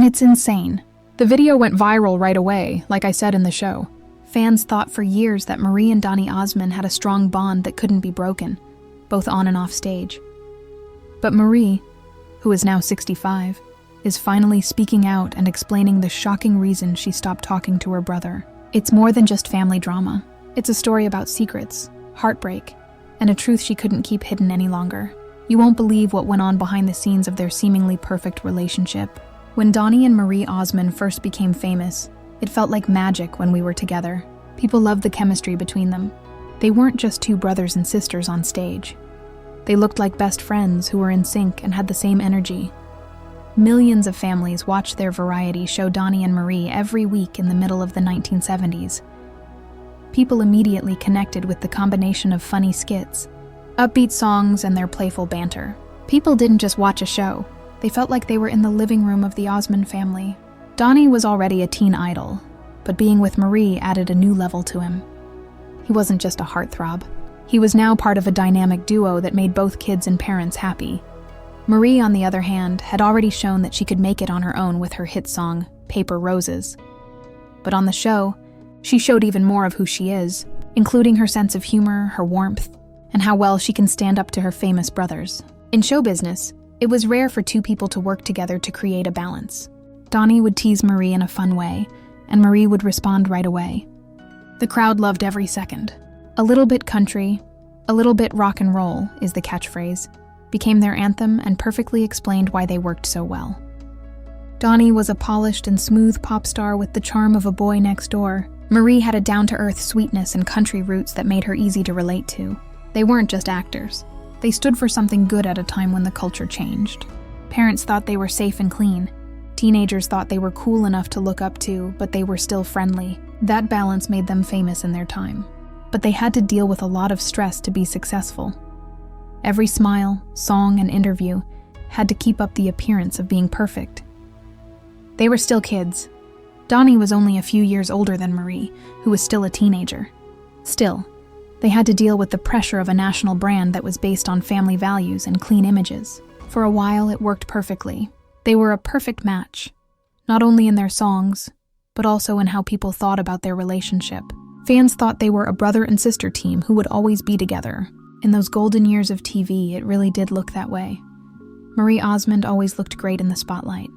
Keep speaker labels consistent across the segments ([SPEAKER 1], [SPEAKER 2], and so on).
[SPEAKER 1] And it's insane. The video went viral right away, like I said in the show. Fans thought for years that Marie and Donny Osmond had a strong bond that couldn't be broken, both on and off stage. But Marie, who is now 65, is finally speaking out and explaining the shocking reason she stopped talking to her brother. It's more than just family drama. It's a story about secrets, heartbreak, and a truth she couldn't keep hidden any longer. You won't believe what went on behind the scenes of their seemingly perfect relationship. When Donny and Marie Osmond first became famous, it felt like magic when we were together. People loved the chemistry between them. They weren't just two brothers and sisters on stage. They looked like best friends who were in sync and had the same energy. Millions of families watched their variety show Donny and Marie every week in the middle of the 1970s. People immediately connected with the combination of funny skits, upbeat songs, and their playful banter. People didn't just watch a show. They felt like they were in the living room of the Osmond family. Donny was already a teen idol, but being with Marie added a new level to him. He wasn't just a heartthrob. He was now part of a dynamic duo that made both kids and parents happy. Marie, on the other hand, had already shown that she could make it on her own with her hit song, Paper Roses. But on the show, she showed even more of who she is, including her sense of humor, her warmth, and how well she can stand up to her famous brothers. In show business, it was rare for two people to work together to create a balance. Donny would tease Marie in a fun way, and Marie would respond right away. The crowd loved every second. A little bit country, a little bit rock and roll is the catchphrase, became their anthem and perfectly explained why they worked so well. Donny was a polished and smooth pop star with the charm of a boy next door. Marie had a down-to-earth sweetness and country roots that made her easy to relate to. They weren't just actors. They stood for something good at a time when the culture changed. Parents thought they were safe and clean. Teenagers thought they were cool enough to look up to, but they were still friendly. That balance made them famous in their time. But they had to deal with a lot of stress to be successful. Every smile, song, and interview had to keep up the appearance of being perfect. They were still kids. Donny was only a few years older than Marie, who was still a teenager. Still, they had to deal with the pressure of a national brand that was based on family values and clean images. For a while, it worked perfectly. They were a perfect match, not only in their songs, but also in how people thought about their relationship. Fans thought they were a brother and sister team who would always be together. In those golden years of TV, it really did look that way. Marie Osmond always looked great in the spotlight.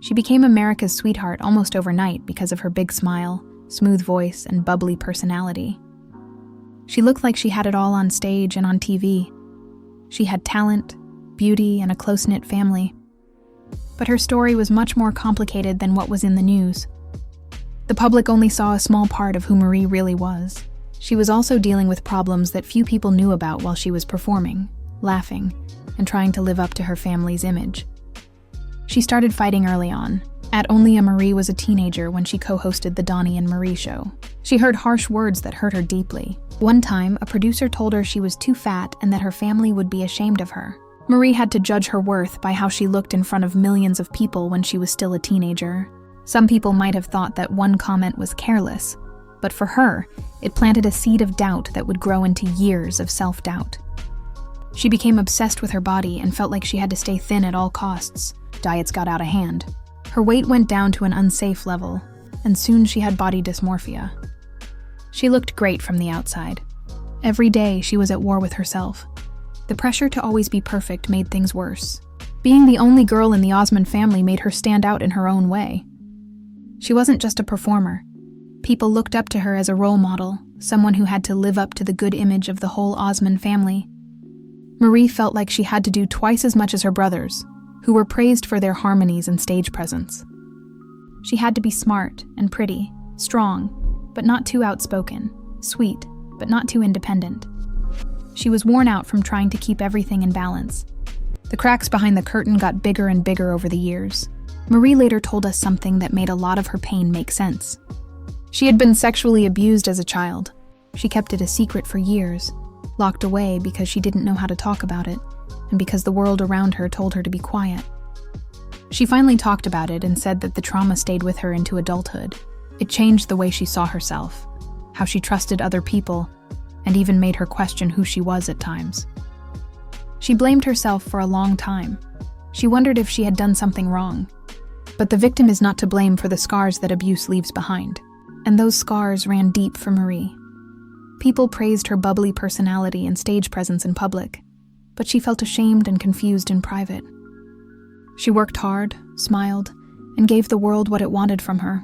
[SPEAKER 1] She became America's sweetheart almost overnight because of her big smile, smooth voice, and bubbly personality. She looked like she had it all on stage and on TV. She had talent, beauty, and a close-knit family. But her story was much more complicated than what was in the news. The public only saw a small part of who Marie really was. She was also dealing with problems that few people knew about while she was performing, laughing, and trying to live up to her family's image. She started fighting early on. At only a Marie was a teenager when she co-hosted the Donny and Marie show. She heard harsh words that hurt her deeply. One time, a producer told her she was too fat and that her family would be ashamed of her. Marie had to judge her worth by how she looked in front of millions of people when she was still a teenager. Some people might have thought that one comment was careless, but for her, it planted a seed of doubt that would grow into years of self-doubt. She became obsessed with her body and felt like she had to stay thin at all costs. Diets got out of hand. Her weight went down to an unsafe level, and soon she had body dysmorphia. She looked great from the outside. Every day, she was at war with herself. The pressure to always be perfect made things worse. Being the only girl in the Osmond family made her stand out in her own way. She wasn't just a performer. People looked up to her as a role model, someone who had to live up to the good image of the whole Osmond family. Marie felt like she had to do twice as much as her brothers, who were praised for their harmonies and stage presence. She had to be smart and pretty, strong, but not too outspoken, sweet, but not too independent. She was worn out from trying to keep everything in balance. The cracks behind the curtain got bigger and bigger over the years. Marie later told us something that made a lot of her pain make sense. She had been sexually abused as a child. She kept it a secret for years, locked away because she didn't know how to talk about it, and because the world around her told her to be quiet. She finally talked about it and said that the trauma stayed with her into adulthood. It changed the way she saw herself, how she trusted other people, and even made her question who she was at times. She blamed herself for a long time. She wondered if she had done something wrong. But the victim is not to blame for the scars that abuse leaves behind. And those scars ran deep for Marie. People praised her bubbly personality and stage presence in public, but she felt ashamed and confused in private. She worked hard, smiled, and gave the world what it wanted from her.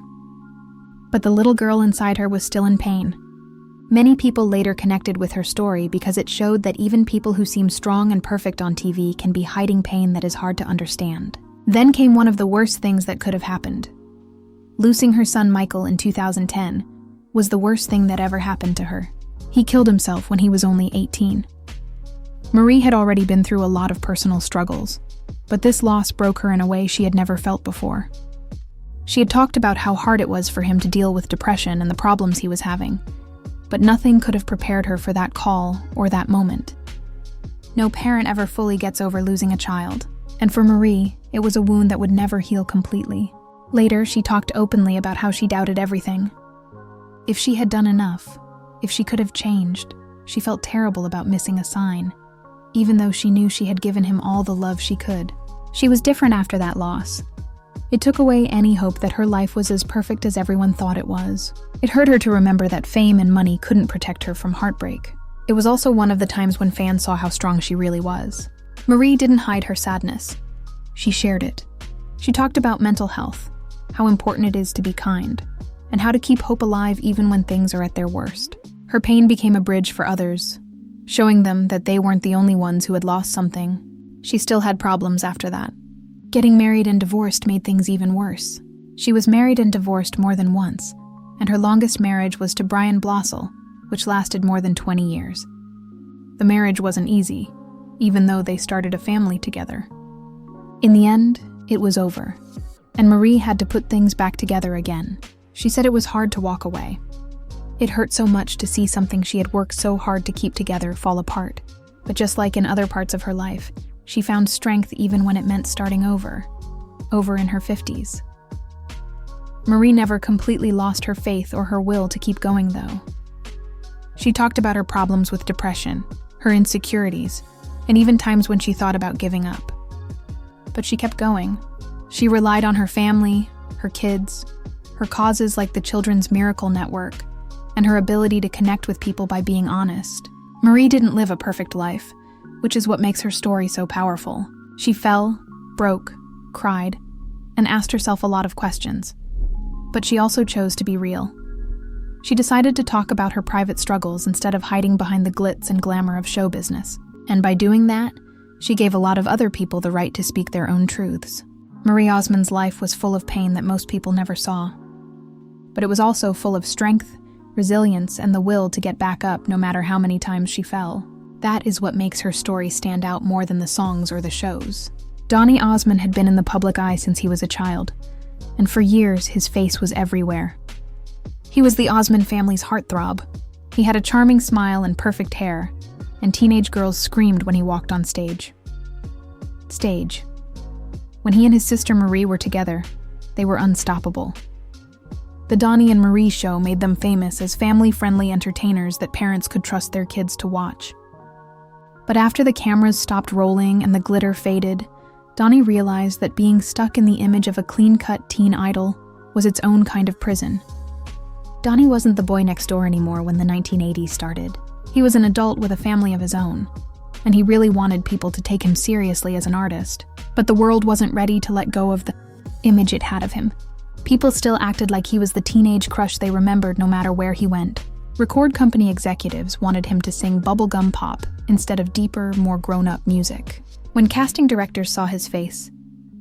[SPEAKER 1] But the little girl inside her was still in pain. Many people later connected with her story because it showed that even people who seem strong and perfect on TV can be hiding pain that is hard to understand. Then came one of the worst things that could have happened. Losing her son Michael in 2010 was the worst thing that ever happened to her. He killed himself when he was only 18. Marie had already been through a lot of personal struggles, but this loss broke her in a way she had never felt before. She had talked about how hard it was for him to deal with depression and the problems he was having, but nothing could have prepared her for that call or that moment. No parent ever fully gets over losing a child, and for Marie, it was a wound that would never heal completely. Later, she talked openly about how she doubted everything. If she had done enough, if she could have changed, she felt terrible about missing a sign, even though she knew she had given him all the love she could. She was different after that loss. It took away any hope that her life was as perfect as everyone thought it was. It hurt her to remember that fame and money couldn't protect her from heartbreak. It was also one of the times when fans saw how strong she really was. Marie didn't hide her sadness. She shared it. She talked about mental health, how important it is to be kind, and how to keep hope alive even when things are at their worst. Her pain became a bridge for others, showing them that they weren't the only ones who had lost something. She still had problems after that. Getting married and divorced made things even worse. She was married and divorced more than once, and her longest marriage was to Brian Blossel, which lasted more than 20 years. The marriage wasn't easy, even though they started a family together. In the end, it was over, and Marie had to put things back together again. She said it was hard to walk away. It hurt so much to see something she had worked so hard to keep together fall apart. But just like in other parts of her life, she found strength even when it meant starting over in her 50s. Marie never completely lost her faith or her will to keep going, though. She talked about her problems with depression, her insecurities, and even times when she thought about giving up. But she kept going. She relied on her family, her kids, her causes like the Children's Miracle Network, and her ability to connect with people by being honest. Marie didn't live a perfect life, which is what makes her story so powerful. She fell, broke, cried, and asked herself a lot of questions. But she also chose to be real. She decided to talk about her private struggles instead of hiding behind the glitz and glamour of show business. And by doing that, she gave a lot of other people the right to speak their own truths. Marie Osmond's life was full of pain that most people never saw. But it was also full of strength, resilience, and the will to get back up no matter how many times she fell. That is what makes her story stand out more than the songs or the shows. Donny Osmond had been in the public eye since he was a child, and for years his face was everywhere. He was the Osmond family's heartthrob. He had a charming smile and perfect hair, and teenage girls screamed when he walked on stage. When he and his sister Marie were together, they were unstoppable. The Donny and Marie show made them famous as family-friendly entertainers that parents could trust their kids to watch. But after the cameras stopped rolling and the glitter faded, Donny realized that being stuck in the image of a clean-cut teen idol was its own kind of prison. Donny wasn't the boy next door anymore when the 1980s started. He was an adult with a family of his own, and he really wanted people to take him seriously as an artist. But the world wasn't ready to let go of the image it had of him. People still acted like he was the teenage crush they remembered no matter where he went. Record company executives wanted him to sing bubblegum pop instead of deeper, more grown-up music. When casting directors saw his face,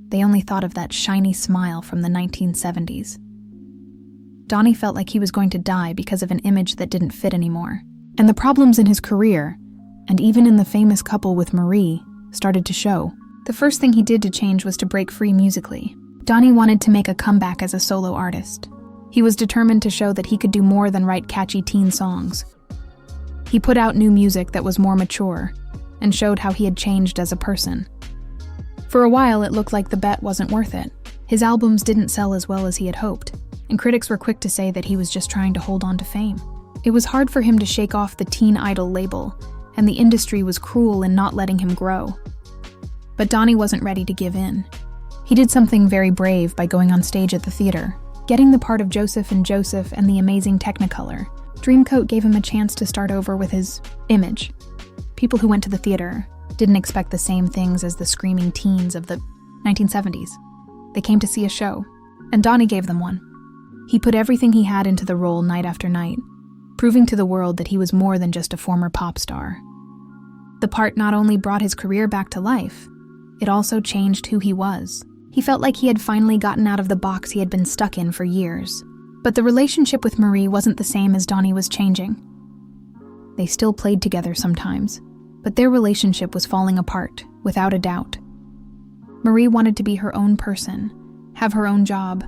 [SPEAKER 1] they only thought of that shiny smile from the 1970s. Donny felt like he was going to die because of an image that didn't fit anymore. And the problems in his career, and even in the famous couple with Marie, started to show. The first thing he did to change was to break free musically. Donny wanted to make a comeback as a solo artist. He was determined to show that he could do more than write catchy teen songs. He put out new music that was more mature, and showed how he had changed as a person. For a while, it looked like the bet wasn't worth it. His albums didn't sell as well as he had hoped, and critics were quick to say that he was just trying to hold on to fame. It was hard for him to shake off the teen idol label, and the industry was cruel in not letting him grow. But Donny wasn't ready to give in. He did something very brave by going on stage at the theater, getting the part of Joseph in Joseph and the Amazing Technicolor. Dreamcoat gave him a chance to start over with his image. People who went to the theater didn't expect the same things as the screaming teens of the 1970s. They came to see a show, and Donnie gave them one. He put everything he had into the role night after night, proving to the world that he was more than just a former pop star. The part not only brought his career back to life, it also changed who he was. He felt like he had finally gotten out of the box he had been stuck in for years. But the relationship with Marie wasn't the same as Donnie was changing. They still played together sometimes, but their relationship was falling apart, without a doubt. Marie wanted to be her own person, have her own job,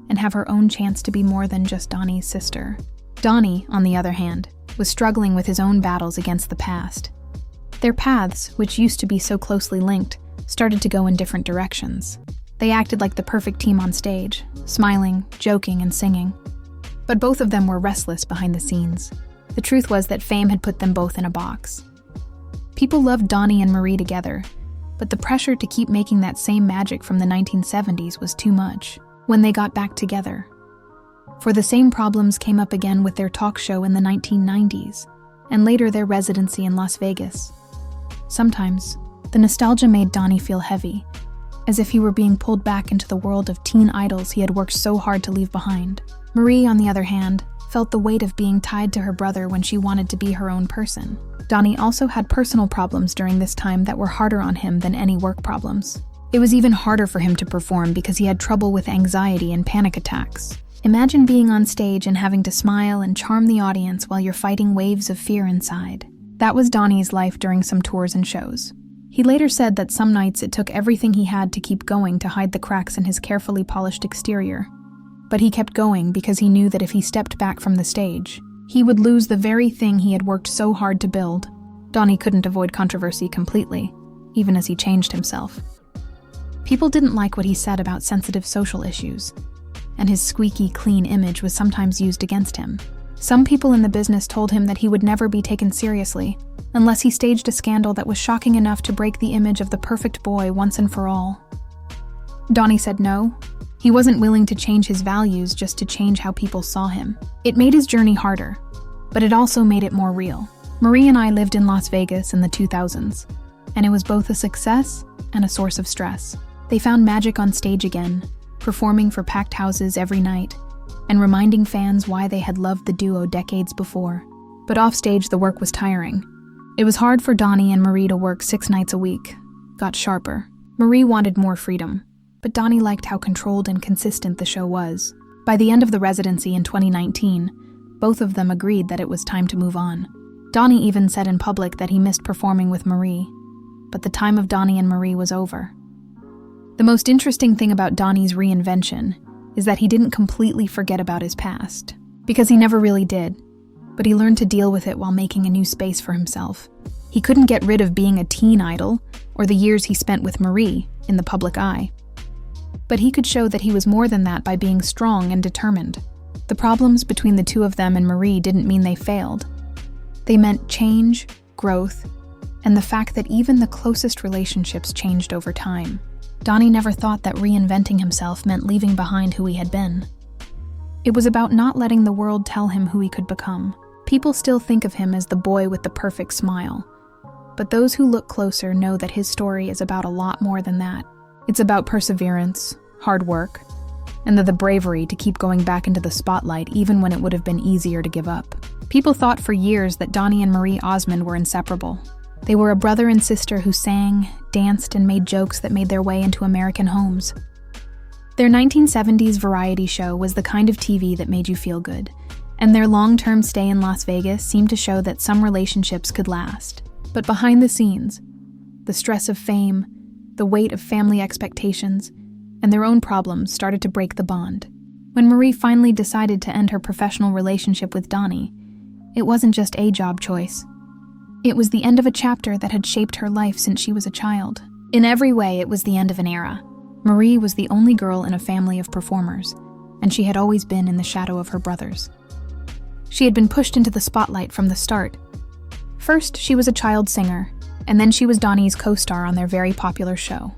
[SPEAKER 1] and have her own chance to be more than just Donnie's sister. Donnie, on the other hand, was struggling with his own battles against the past. Their paths, which used to be so closely linked, started to go in different directions. They acted like the perfect team on stage, smiling, joking, and singing. But both of them were restless behind the scenes. The truth was that fame had put them both in a box. People loved Donnie and Marie together, but the pressure to keep making that same magic from the 1970s was too much. When they got back together, for the same problems came up again with their talk show in the 1990s, and later their residency in Las Vegas. Sometimes, the nostalgia made Donnie feel heavy, as if he were being pulled back into the world of teen idols he had worked so hard to leave behind. Marie, on the other hand, felt the weight of being tied to her brother when she wanted to be her own person. Donnie also had personal problems during this time that were harder on him than any work problems. It was even harder for him to perform because he had trouble with anxiety and panic attacks. Imagine being on stage and having to smile and charm the audience while you're fighting waves of fear inside. That was Donnie's life during some tours and shows. He later said that some nights it took everything he had to keep going to hide the cracks in his carefully polished exterior. But he kept going because he knew that if he stepped back from the stage, he would lose the very thing he had worked so hard to build. Donnie couldn't avoid controversy completely, even as he changed himself. People didn't like what he said about sensitive social issues, and his squeaky clean image was sometimes used against him. Some people in the business told him that he would never be taken seriously unless he staged a scandal that was shocking enough to break the image of the perfect boy once and for all. Donnie said no. He wasn't willing to change his values just to change how people saw him. It made his journey harder, but it also made it more real. Marie and I lived in Las Vegas in the 2000s, and it was both a success and a source of stress. They found magic on stage again, performing for packed houses every night, and reminding fans why they had loved the duo decades before. But offstage, the work was tiring. It was hard for Donnie and Marie to work 6 nights a week, got sharper. Marie wanted more freedom, but Donnie liked how controlled and consistent the show was. By the end of the residency in 2019, both of them agreed that it was time to move on. Donnie even said in public that he missed performing with Marie, but the time of Donnie and Marie was over. The most interesting thing about Donnie's reinvention is that he didn't completely forget about his past, because he never really did, but he learned to deal with it while making a new space for himself. He couldn't get rid of being a teen idol or the years he spent with Marie in the public eye. But he could show that he was more than that by being strong and determined. The problems between the two of them and Marie didn't mean they failed. They meant change, growth, and the fact that even the closest relationships changed over time. Donnie never thought that reinventing himself meant leaving behind who he had been. It was about not letting the world tell him who he could become. People still think of him as the boy with the perfect smile, but those who look closer know that his story is about a lot more than that. It's about perseverance, hard work, and the bravery to keep going back into the spotlight even when it would have been easier to give up. People thought for years that Donnie and Marie Osmond were inseparable. They were a brother and sister who sang, danced, and made jokes that made their way into American homes. Their 1970s variety show was the kind of TV that made you feel good, and their long-term stay in Las Vegas seemed to show that some relationships could last. But behind the scenes, the stress of fame, the weight of family expectations, and their own problems started to break the bond. When Marie finally decided to end her professional relationship with Donnie, it wasn't just a job choice. It was the end of a chapter that had shaped her life since she was a child. In every way, it was the end of an era. Marie was the only girl in a family of performers, and she had always been in the shadow of her brothers. She had been pushed into the spotlight from the start. First, she was a child singer, and then she was Donnie's co-star on their very popular show.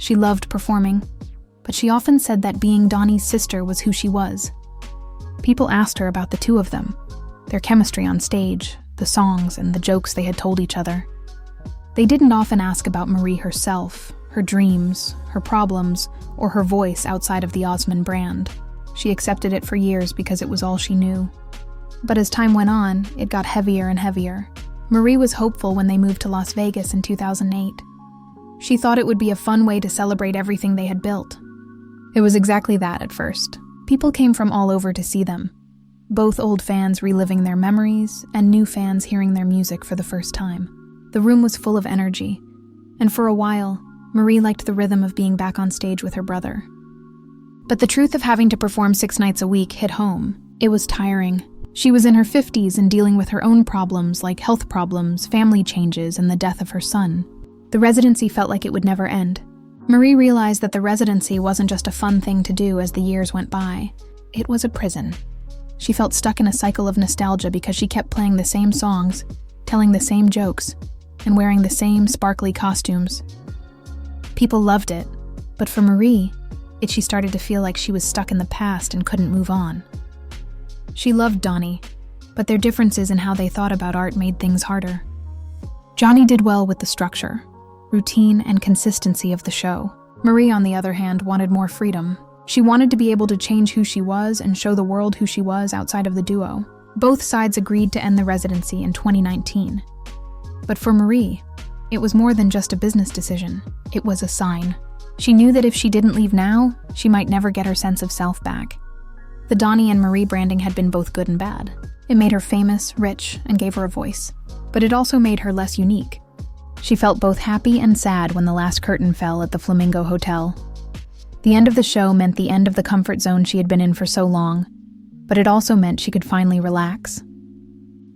[SPEAKER 1] She loved performing, but she often said that being Donnie's sister was who she was. People asked her about the two of them, their chemistry on stage, the songs, and the jokes they had told each other. They didn't often ask about Marie herself, her dreams, her problems, or her voice outside of the Osmond brand. She accepted it for years because it was all she knew. But as time went on, it got heavier and heavier. Marie was hopeful when they moved to Las Vegas in 2008. She thought it would be a fun way to celebrate everything they had built. It was exactly that at first. People came from all over to see them, both old fans reliving their memories and new fans hearing their music for the first time. The room was full of energy, and for a while, Marie liked the rhythm of being back on stage with her brother. But the truth of having to perform 6 nights a week hit home. It was tiring. She was in her 50s and dealing with her own problems like health problems, family changes, and the death of her son. The residency felt like it would never end. Marie realized that the residency wasn't just a fun thing to do as the years went by. It was a prison. She felt stuck in a cycle of nostalgia because she kept playing the same songs, telling the same jokes, and wearing the same sparkly costumes. People loved it, but for Marie, she started to feel like she was stuck in the past and couldn't move on. She loved Donnie, but their differences in how they thought about art made things harder. Joni did well with the structure, routine, and consistency of the show. Marie, on the other hand, wanted more freedom. She wanted to be able to change who she was and show the world who she was outside of the duo. Both sides agreed to end the residency in 2019. But for Marie, it was more than just a business decision. It was a sign. She knew that if she didn't leave now, she might never get her sense of self back. The Donnie and Marie branding had been both good and bad. It made her famous, rich, and gave her a voice. But it also made her less unique. She felt both happy and sad when the last curtain fell at the Flamingo Hotel. The end of the show meant the end of the comfort zone she had been in for so long, but it also meant she could finally relax.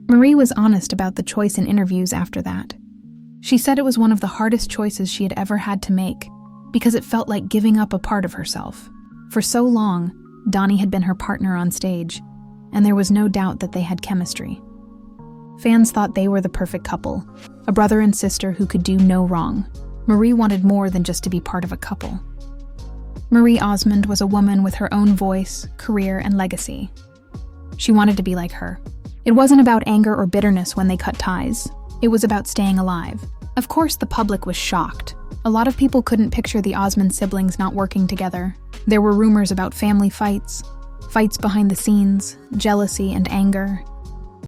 [SPEAKER 1] Marie was honest about the choice in interviews after that. She said it was one of the hardest choices she had ever had to make, because it felt like giving up a part of herself. For so long, Donnie had been her partner on stage, and there was no doubt that they had chemistry. Fans thought they were the perfect couple, a brother and sister who could do no wrong. Marie wanted more than just to be part of a couple. Marie Osmond was a woman with her own voice, career, and legacy. She wanted to be like her. It wasn't about anger or bitterness when they cut ties. It was about staying alive. Of course, the public was shocked. A lot of people couldn't picture the Osmond siblings not working together. There were rumors about family fights behind the scenes, jealousy and anger.